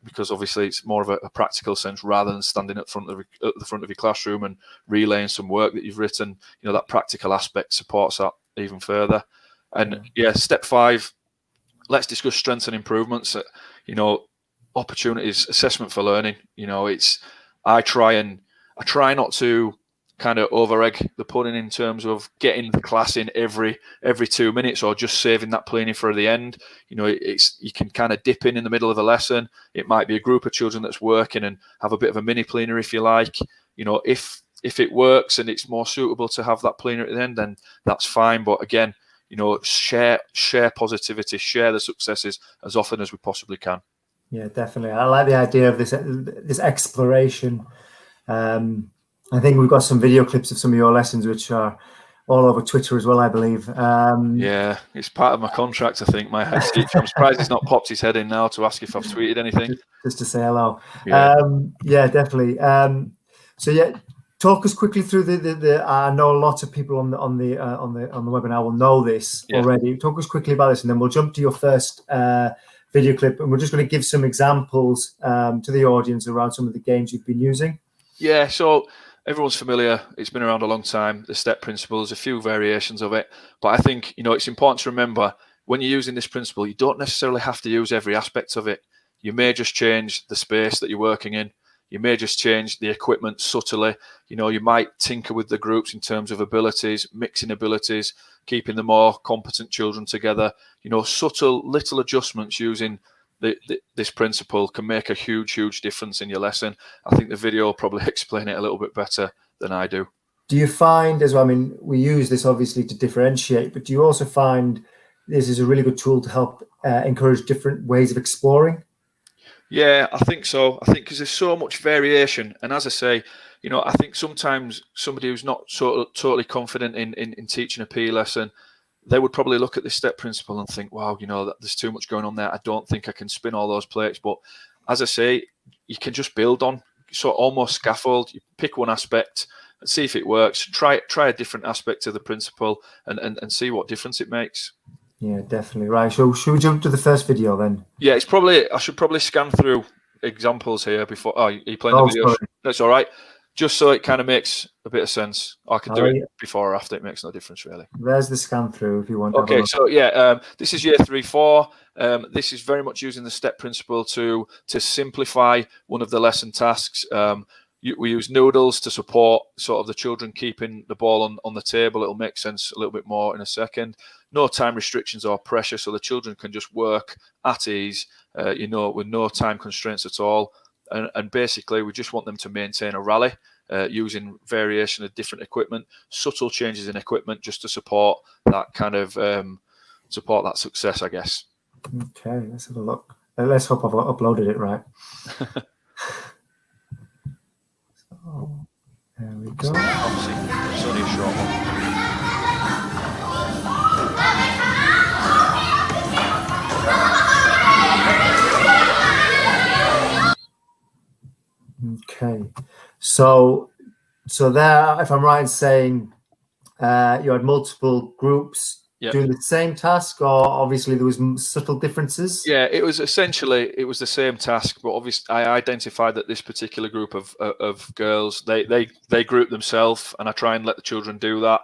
because obviously it's more of a practical sense rather than standing at the front of your classroom and relaying some work that you've written. You know, that practical aspect supports that even further. And yeah, step 5, let's discuss strengths and improvements. You know, opportunities, assessment for learning. You know, I try not to kind of over egg the pudding in terms of getting the class in every 2 minutes or just saving that plenary for the end. You know, you can kind of dip in the middle of a lesson. It might be a group of children that's working and have a bit of a mini plenary, if you like. You know, if it works and it's more suitable to have that plenary at the end, then that's fine. But again, you know, share positivity, share the successes as often as we possibly can. Yeah, definitely. I like the idea of this exploration. I think we've got some video clips of some of your lessons, which are all over Twitter as well, I believe. Yeah, it's part of my contract, I think, my head teacher. I'm surprised he's not popped his head in now to ask if I've tweeted anything. Just to say hello. Yeah, definitely. So yeah, talk us quickly through the I know lots of people on the webinar will know this already. Talk us quickly about this, and then we'll jump to your first video clip, and we're just going to give some examples to the audience around some of the games you've been using. Yeah, so everyone's familiar. It's been around a long time. The step principle, there's a few variations of it, but I think, you know, it's important to remember when you're using this principle, you don't necessarily have to use every aspect of it. You may just change the space that you're working in. You may just change the equipment subtly. You know, you might tinker with the groups in terms of abilities, mixing abilities, keeping the more competent children together. You know, subtle little adjustments using this principle can make a huge difference in your lesson. I think the video will probably explain it a little bit better than I do. Do you find as well, I mean, we use this obviously to differentiate, but do you also find this is a really good tool to help encourage different ways of exploring? Yeah, I think so. I think because there's so much variation. And as I say, you know, I think sometimes somebody who's not totally confident in teaching a PE lesson, they would probably look at this step principle and think, wow, you know, there's too much going on there. I don't think I can spin all those plates. But as I say, you can just build on, so almost scaffold. You pick one aspect and see if it works. Try a different aspect of the principle and see what difference it makes. Yeah, definitely. Right. So should we jump to the first video then? Yeah, I should probably scan through examples here before. Oh, you're playing the video. Sorry. That's all right. Just so it kind of makes a bit of sense. I can do it before or after. It makes no difference, really. There's the scan through if you want. Okay, so yeah, this is year 3-4. This is very much using the step principle to simplify one of the lesson tasks. We use noodles to support sort of the children keeping the ball on the table. It'll make sense a little bit more in a second. No time restrictions or pressure, so the children can just work at ease, you know, with no time constraints at all. And basically, we just want them to maintain a rally using variation of different equipment, subtle changes in equipment, just to support that kind of support that success, I guess. Okay, let's have a look. Let's hope I've uploaded it right. So, there we go. It's only a short one. Okay, so there, if I'm right in saying, you had multiple groups doing the same task, or obviously there was subtle differences? Yeah, it was the same task, but obviously I identified that this particular group of girls, they group themselves, and I try and let the children do that.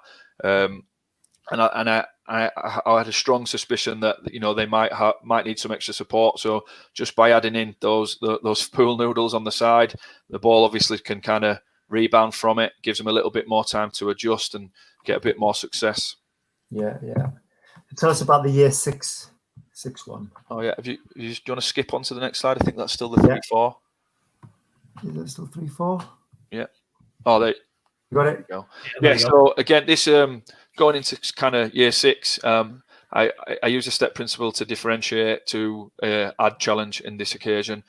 And I had a strong suspicion that they might need some extra support. So just by adding in those pool noodles on the side, the ball obviously can kind of rebound from it, gives them a little bit more time to adjust and get a bit more success. Yeah. Tell us about the year 6 one. Oh yeah, do you want to skip on to the next slide? I think that's still the 3-4. Is it still 3-4? Yeah. Oh, you got it. Go. Yeah. So again, this going into kind of year 6, I use a step principle to differentiate, to add challenge in this occasion.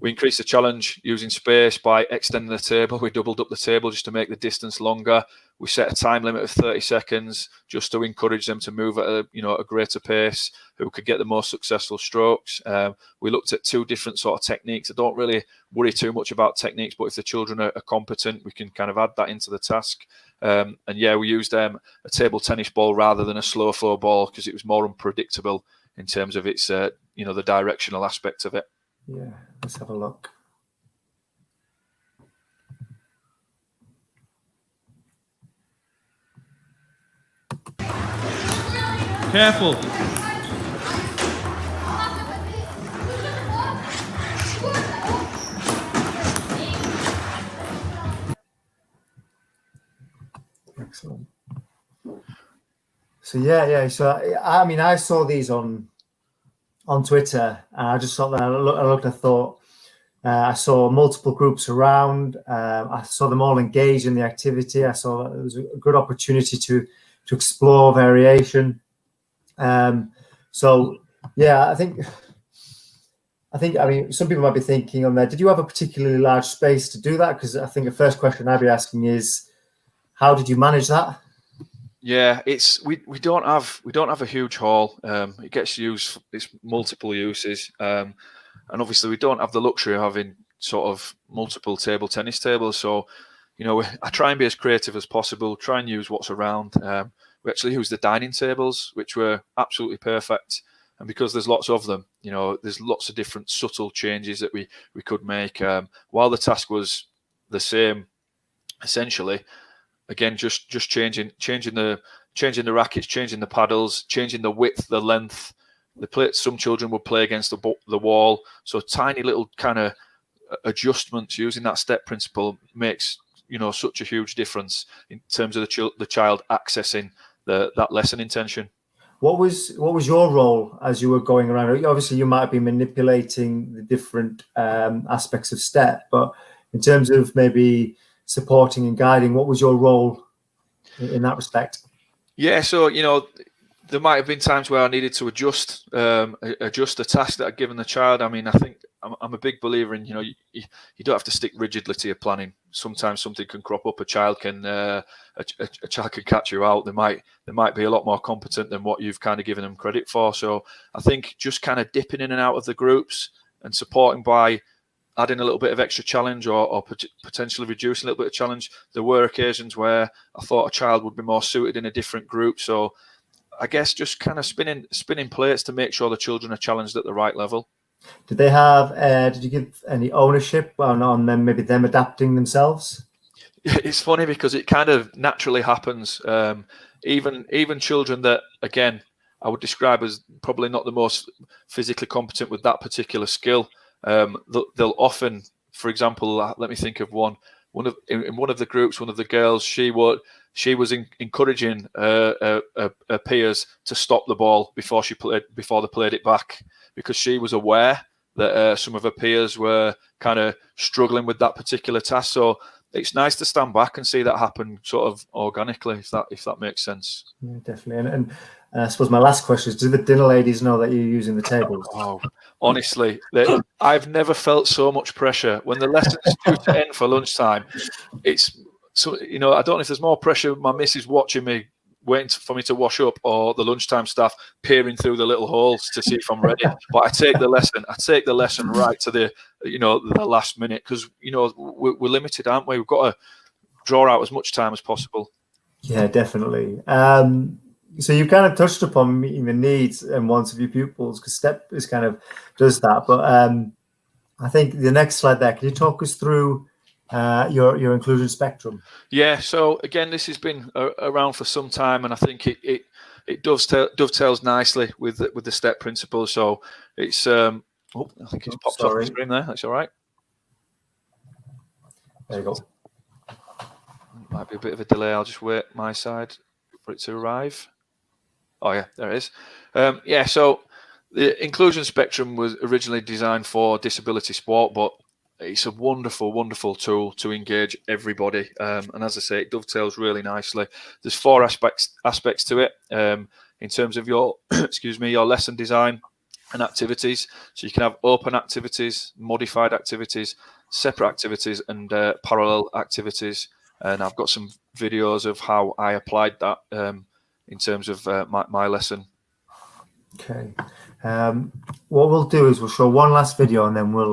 We increased the challenge using space by extending the table. We doubled up the table just to make the distance longer. We set a time limit of 30 seconds just to encourage them to move at a greater pace, who could get the most successful strokes. We looked at 2 different sort of techniques. I don't really worry too much about techniques, but if the children are competent, we can kind of add that into the task. And yeah, we used a table tennis ball rather than a slow flow ball because it was more unpredictable in terms of its the directional aspect of it. Yeah, let's have a look. Careful. Excellent. So yeah. So I mean, I saw these on Twitter, and I just thought that I thought I saw multiple groups around. I saw them all engage in the activity. I saw that it was a good opportunity to explore variation. So yeah, I think I mean, some people might be thinking on there, did you have a particularly large space to do that? Because I think the first question I'd be asking is, how did you manage that? Yeah, we don't have a huge hall. It gets used, it's multiple uses, and obviously we don't have the luxury of having sort of multiple table tennis tables. So, I try and be as creative as possible. Try and use what's around. We actually used the dining tables, which were absolutely perfect. And because there's lots of them, there's lots of different subtle changes that we could make. While the task was the same, essentially. Again, just changing the rackets, changing the paddles, changing the width, the length. Some children would play against the wall, so tiny little kind of adjustments using that step principle makes such a huge difference in terms of the child accessing that lesson intention. What was your role as you were going around? Obviously, you might have been manipulating the different aspects of step, but in terms of maybe supporting and guiding, what was your role in that respect? Yeah, so there might have been times where I needed to adjust the task that I'd given the child. I mean, I think I'm a big believer in you don't have to stick rigidly to your planning. Sometimes something can crop up. A child can catch you out. They might be a lot more competent than what you've kind of given them credit for. So I think just kind of dipping in and out of the groups and supporting by adding a little bit of extra challenge or potentially reducing a little bit of challenge. There were occasions where I thought a child would be more suited in a different group. So I guess just kind of spinning plates to make sure the children are challenged at the right level. Did they have? Did you give any ownership on them? Maybe them adapting themselves? It's funny because it kind of naturally happens. Even children that, again, I would describe as probably not the most physically competent with that particular skill. They'll often, for example, let me think of one of the groups, one of the girls, she was encouraging her peers to stop the ball before they played it back, because she was aware that some of her peers were kind of struggling with that particular task. So it's nice to stand back and see that happen sort of organically, if that makes sense. Yeah, definitely. And I suppose my last question is, do the dinner ladies know that you're using the tables? Oh, honestly, I've never felt so much pressure when the lesson's due to end for lunchtime. It's so I don't know if there's more pressure. My missus watching me waiting for me to wash up, or the lunchtime staff peering through the little holes to see if I'm ready. But I take the lesson right to the the last minute, because we're limited, aren't we? We've got to draw out as much time as possible. Yeah, definitely. So you've kind of touched upon meeting the needs and wants of your pupils, because STEP is kind of does that. But I think the next slide there, can you talk us through your inclusion spectrum? Yeah. So again, this has been around for some time, and I think it dovetails nicely with the STEP principles. So it's I think it's popped off the screen there. That's all right. There you go. Might be a bit of a delay. I'll just wait my side for it to arrive. Oh yeah, there it is. So the inclusion spectrum was originally designed for disability sport, but it's a wonderful, wonderful tool to engage everybody. And as I say, it dovetails really nicely. There's 4 aspects to it in terms of your your lesson design and activities. So you can have open activities, modified activities, separate activities, and parallel activities. And I've got some videos of how I applied that in terms of my lesson. Okay. What we'll do is we'll show one last video, and then we'll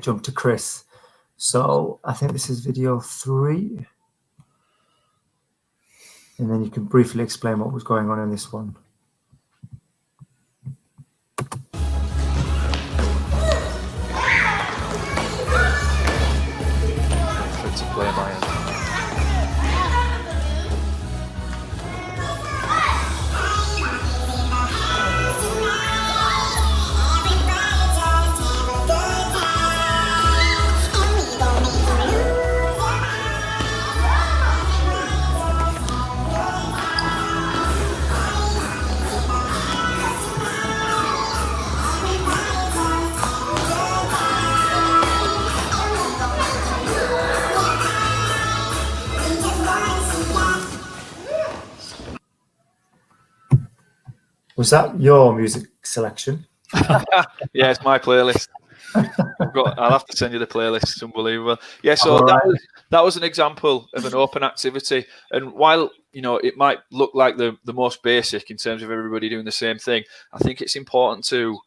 jump to Chris. So I think this is video 3. And then you can briefly explain what was going on in this one. To play my end. Was that your music selection? Yeah, it's my playlist. I'll have to send you the playlist. It's unbelievable. Yeah, so that was an example of an open activity. And while it might look like the most basic in terms of everybody doing the same thing, I think it's important to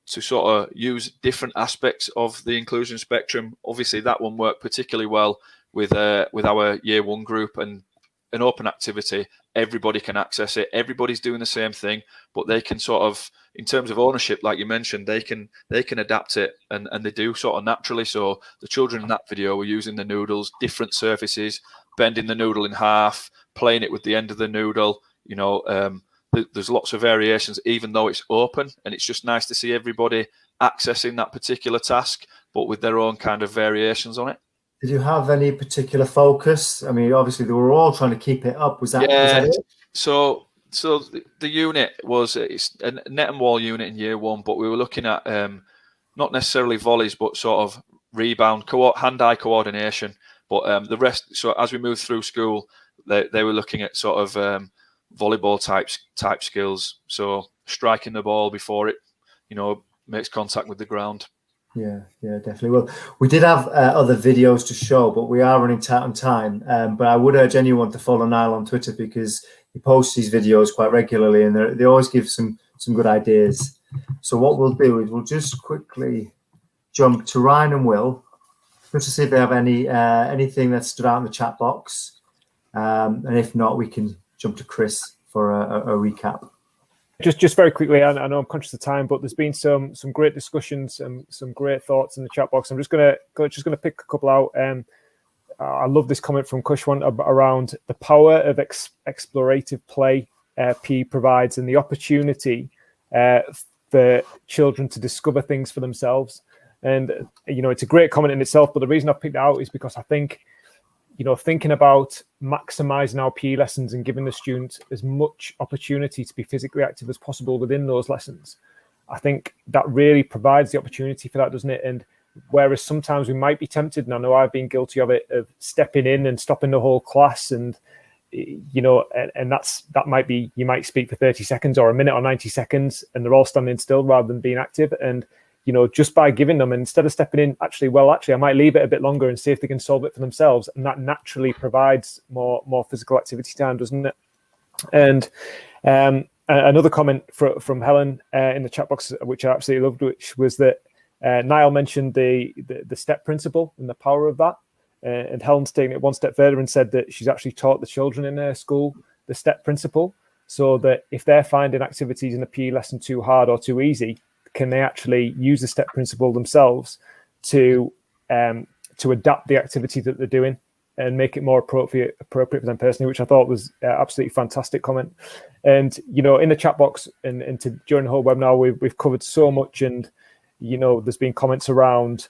sort of use different aspects of the inclusion spectrum. Obviously, that one worked particularly well with our Year 1 group, and an open activity, everybody can access it. Everybody's doing the same thing, but they can sort of, in terms of ownership, like you mentioned, they can adapt it, and they do sort of naturally. So the children in that video were using the noodles, different surfaces, bending the noodle in half, playing it with the end of the noodle. There's lots of variations, even though it's open, and it's just nice to see everybody accessing that particular task, but with their own kind of variations on it. Did you have any particular focus? I mean, obviously they were all trying to keep it up. Was that it? So the unit it's a net and wall unit in Year 1, but we were looking at not necessarily volleys, but sort of rebound, hand-eye coordination. But the rest, so as we moved through school, they were looking at sort of volleyball type skills. So striking the ball before it, makes contact with the ground. Yeah, definitely. Well, we did have other videos to show, but we are running tight on time. But I would urge anyone to follow Niall on Twitter, because he posts these videos quite regularly, and they always give some good ideas. So what we'll do is we'll just quickly jump to Ryan and Will, just to see if they have anything that stood out in the chat box. And if not, we can jump to Chris for a recap. Just very quickly, I know I'm conscious of time, but there's been some great discussions and some great thoughts in the chat box. I'm just gonna pick a couple out. I love this comment from Kushwan around the power of explorative play P provides, and the opportunity for children to discover things for themselves. And it's a great comment in itself. But the reason I picked it out is because I think, thinking about maximizing our PE lessons and giving the students as much opportunity to be physically active as possible within those lessons, I think that really provides the opportunity for that, doesn't it? And whereas sometimes we might be tempted, and I know I've been guilty of it, of stepping in and stopping the whole class, and and that might be, you might speak for 30 seconds or a minute or 90 seconds, and they're all standing still rather than being active. And just by giving them, and instead of stepping in, actually, I might leave it a bit longer and see if they can solve it for themselves. And that naturally provides more physical activity time, doesn't it? And another comment from Helen in the chat box, which I absolutely loved, which was that Niall mentioned the step principle and the power of that. And Helen's taking it one step further and said that she's actually taught the children in her school the step principle, so that if they're finding activities in a PE lesson too hard or too easy, can they actually use the step principle themselves to adapt the activity that they're doing and make it more appropriate for them personally, which I thought was absolutely fantastic comment. And in the chat box and during the whole webinar, we've covered so much, and there's been comments around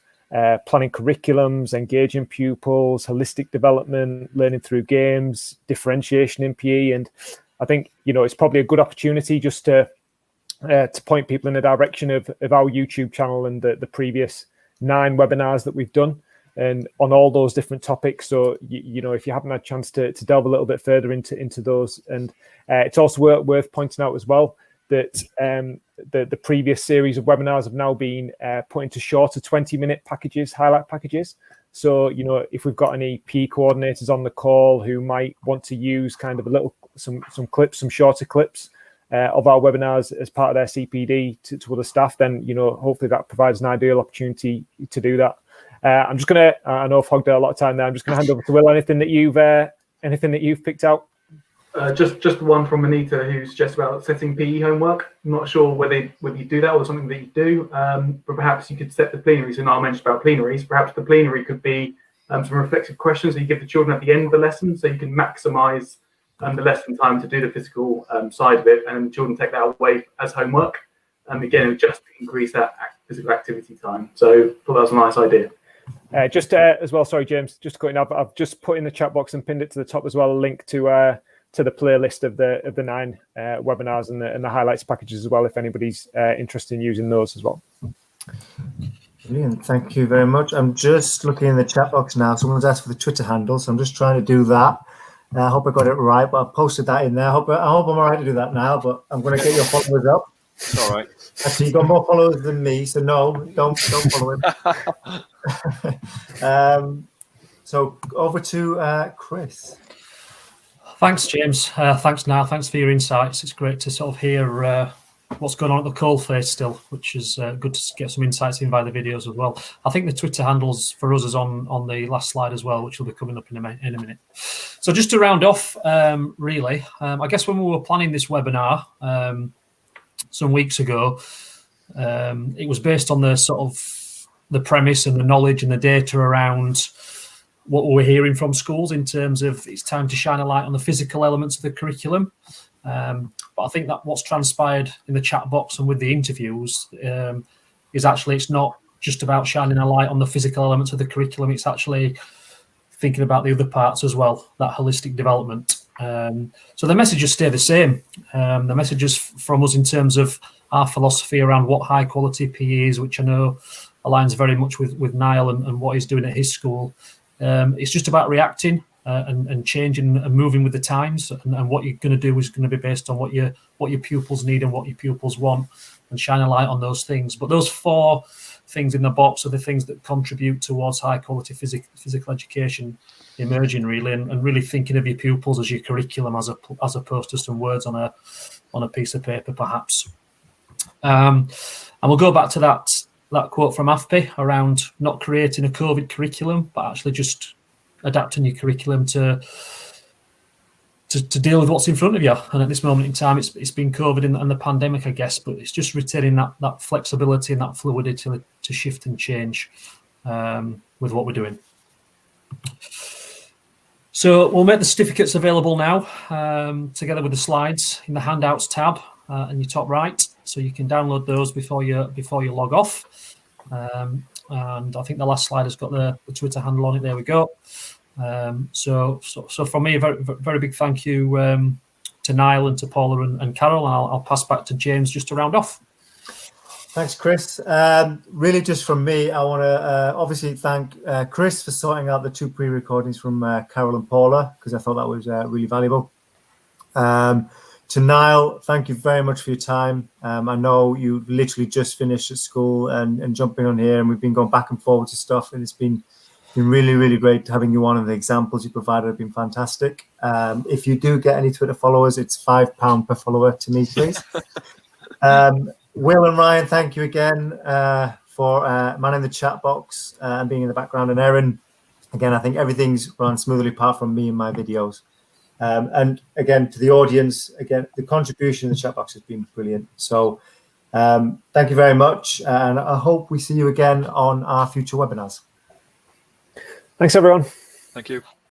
planning curriculums, engaging pupils, holistic development, learning through games, differentiation in PE. And I think, it's probably a good opportunity just to point people in the direction of our YouTube channel and the previous 9 webinars that we've done, and on all those different topics. So, if you haven't had a chance to delve a little bit further into those, and it's also worth pointing out as well that the previous series of webinars have now been put into shorter 20-minute packages, highlight packages. So, if we've got any PE coordinators on the call who might want to use kind of some shorter clips of our webinars as part of their CPD to other staff, then, hopefully that provides an ideal opportunity to do that. I'm just going to, I know I've hogged a lot of time there. I'm just going to hand over to Will. Anything that you've picked out? Just one from Anita, who's just about setting PE homework. I'm not sure whether you do that or something that you do, but perhaps you could set the plenary. So now I mentioned about plenaries. Perhaps the plenary could be some reflective questions that you give the children at the end of the lesson, so you can maximise the lesson time to do the physical side of it, and the children take that away as homework. Again, it would just increase that physical activity time. So I thought that was a nice idea. Just as well, sorry, James, just cutting up. I've just put in the chat box and pinned it to the top as well a link to the playlist of the 9 webinars and the highlights packages as well, if anybody's interested in using those as well. Brilliant, thank you very much. I'm just looking in the chat box now. Someone's asked for the Twitter handle, so I'm just trying to do that. I hope I got it right, but I posted that in there. I hope I'm all right to do that now, but I'm going to get your followers up. It's all right. Actually, you've got more followers than me, so no, don't follow him. So over to Chris. Thanks, James. Thanks, Niall. Thanks for your insights. It's great to sort of hear what's going on at the coalface still, which is good to get some insights in by the videos as well. I think the Twitter handles for us is on the last slide as well, which will be coming up in a minute. So just to round off, really, I guess when we were planning this webinar some weeks ago, it was based on the sort of the premise and the knowledge and the data around what we're hearing from schools in terms of it's time to shine a light on the physical elements of the curriculum. But I think that what's transpired in the chat box and with the interviews is actually it's not just about shining a light on the physical elements of the curriculum. It's actually thinking about the other parts as well, that holistic development. So the messages stay the same. The messages from us in terms of our philosophy around what high quality PE is, which I know aligns very much with Niall and what he's doing at his school. It's just about reacting and changing and moving with the times, and what you're going to do is going to be based on what your pupils need and what your pupils want, and shine a light on those things. But those 4 things in the box are the things that contribute towards high quality physical education emerging, really, and really thinking of your pupils as your curriculum as opposed to some words on a piece of paper, perhaps. And we'll go back to that quote from AFPI around not creating a COVID curriculum, but actually just adapting your curriculum to deal with what's in front of you. And at this moment in time, it's been COVID and the pandemic, I guess, but it's just retaining that flexibility and that fluidity to shift and change with what we're doing. So we'll make the certificates available now, together with the slides in the handouts tab in your top right, so you can download those before you log off. And I think the last slide has got the Twitter handle on it. There we go. So from me, a very, very big thank you to Niall and to Paula and Carol. And I'll pass back to James just to round off. Thanks, Chris. Really, just from me, I want to obviously thank Chris for sorting out the 2 pre-recordings from Carol and Paula, because I thought that was really valuable. To Niall, thank you very much for your time. I know you literally just finished at school and jumping on here, and we've been going back and forward to stuff, and it's been really, really great having you on, and the examples you provided have been fantastic. If you do get any Twitter followers, it's £5 per follower to me, please. Will and Ryan, thank you again for manning the chat box and being in the background. And Erin, again, I think everything's run smoothly apart from me and my videos. And again, to the audience, again, the contribution in the chat box has been brilliant. So thank you very much. And I hope we see you again on our future webinars. Thanks, everyone. Thank you.